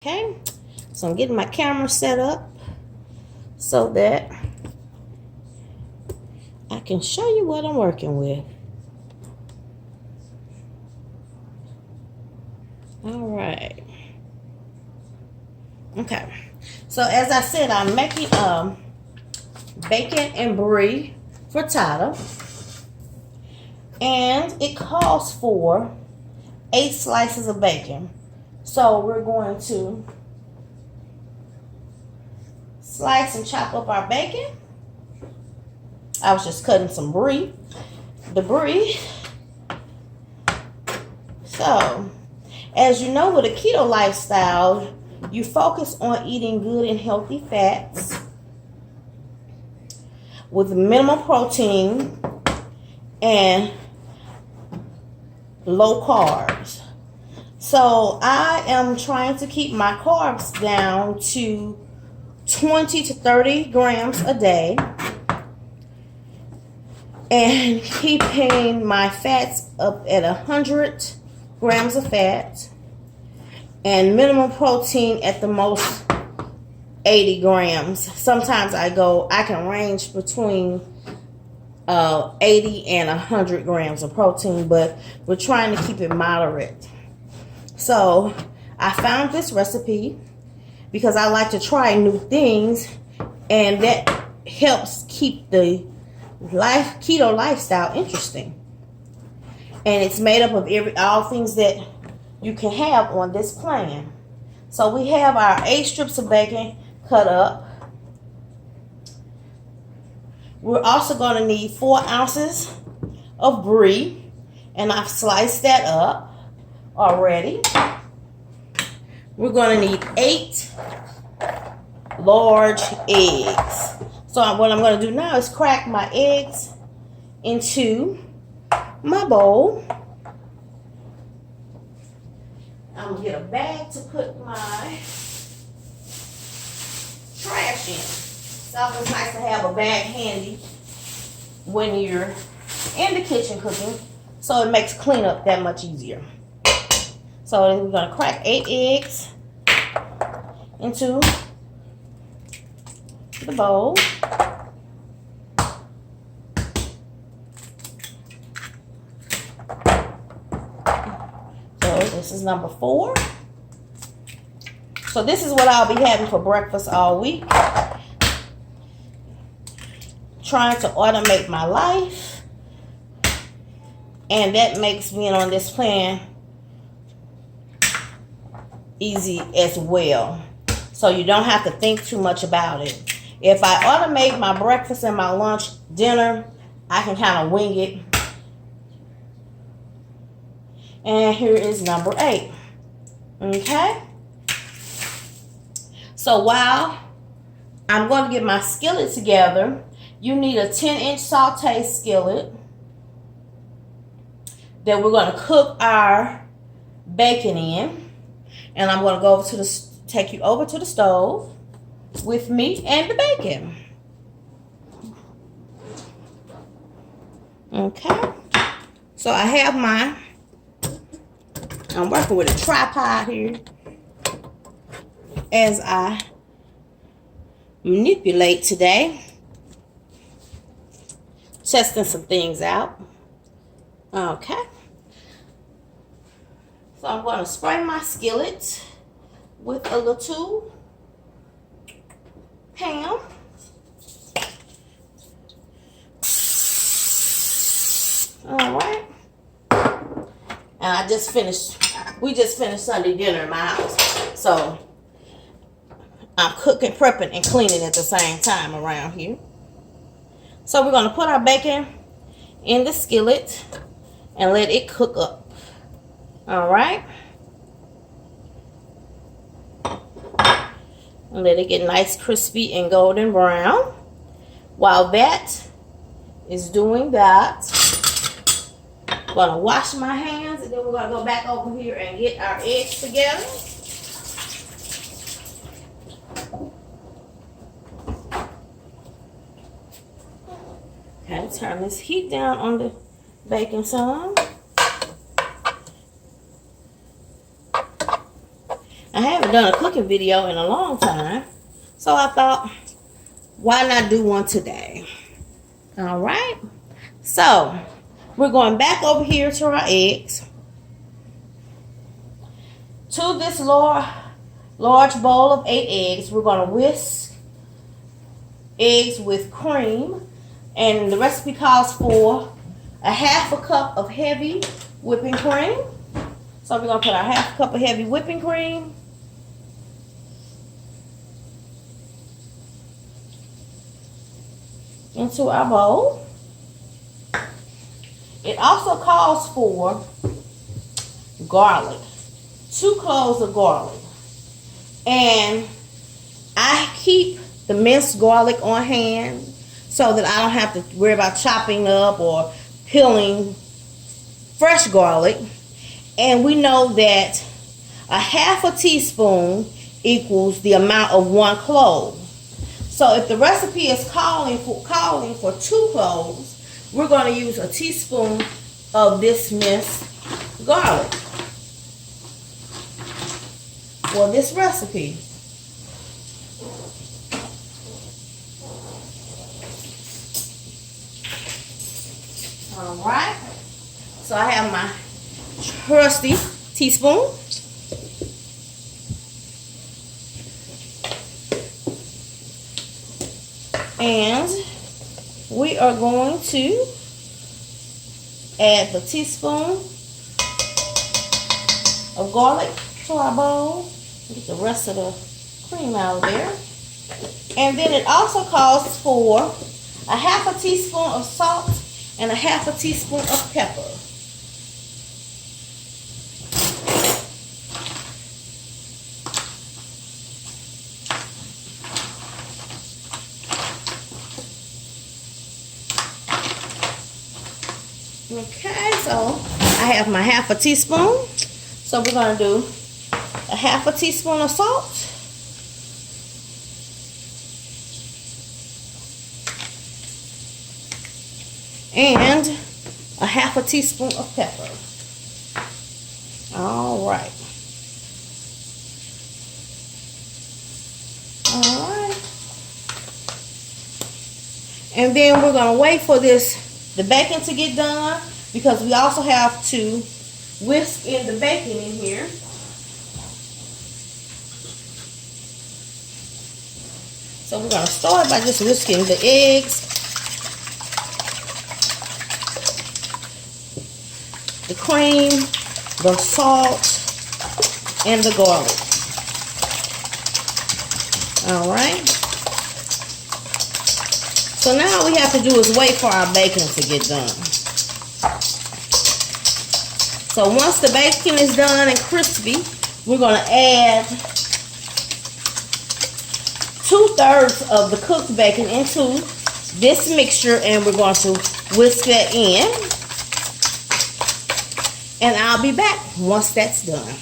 Okay, so I'm getting my camera set up so that I can show you what I'm working with. All right. Okay, so as I said, I'm making bacon and brie frittata, and it calls for 8 slices of bacon. So we're going to slice and chop up our bacon. I was just cutting some brie, the brie. So, as you know, with a keto lifestyle, you focus on eating good and healthy fats with minimal protein and low carbs. So I am trying to keep my carbs down to 20 to 30 grams a day and keeping my fats up at 100 grams of fat and minimum protein at the most 80 grams. Sometimes I can range between 80 and 100 grams of protein, but we're trying to keep it moderate. So I found this recipe because I like to try new things, and that helps keep the keto lifestyle interesting. And it's made up of all things that you can have on this plan. So we have our 8 strips of bacon cut up. We're also going to need 4 ounces of brie, and I've sliced that up already. We're going to need 8 large eggs. So what I'm going to do now is crack my eggs into my bowl. I'm going to get a bag to put my trash in. It's always nice to have a bag handy when you're in the kitchen cooking, so it makes cleanup that much easier. So then we're going to crack 8 eggs into the bowl. So this is number 4. So this is what I'll be having for breakfast all week. Trying to automate my life, and that makes being on this plan easy as well. So you don't have to think too much about it. If I automate my breakfast and my lunch, dinner, I can kind of wing it. And here is number 8. Okay? So while I'm going to get my skillet together, you need a 10-inch saute skillet that we're going to cook our bacon in. And I'm going to go over to take you over to the stove with me and the bacon. Okay. So I have I'm working with a tripod here as I manipulate today. Testing some things out. Okay. So I'm going to spray my skillet with a little Pam. All right. And we just finished Sunday dinner in my house. So I'm cooking, prepping, and cleaning at the same time around here. So we're going to put our bacon in the skillet and let it cook up. All right. And let it get nice, crispy, and golden brown. While that is doing that, I'm going to wash my hands, and then we're going to go back over here and get our eggs together. Okay, turn this heat down on the bacon some. I have haven't done a cooking video in a long time. So I thought, why not do one today? All right. So we're going back over here to our eggs. To this large bowl of 8 eggs, we're going to whisk eggs with cream. And the recipe calls for a half a cup of heavy whipping cream. So we're going to put our half a cup of heavy whipping cream. Into our bowl. It also calls for garlic. 2 cloves of garlic. And I keep the minced garlic on hand so that I don't have to worry about chopping up or peeling fresh garlic. And we know that a half a teaspoon equals the amount of 1 clove. So if the recipe is calling for 2 cloves, we're going to use a teaspoon of this minced garlic for this recipe. All right. So I have my trusty teaspoon. And we are going to add the teaspoon of garlic to our bowl. Get the rest of the cream out of there. And then it also calls for a half a teaspoon of salt and a half a teaspoon of pepper. Okay, so I have my half a teaspoon. So we're going to do a half a teaspoon of salt. And a half a teaspoon of pepper. All right. All right. And then we're going to wait for the bacon to get done, because we also have to whisk in the bacon in here. So we're going to start by just whisking the eggs, the cream, the salt, and the garlic. All right. So now all we have to do is wait for our bacon to get done. So once the bacon is done and crispy, we're going to add 2/3 of the cooked bacon into this mixture, and we're going to whisk that in. And I'll be back once that's done.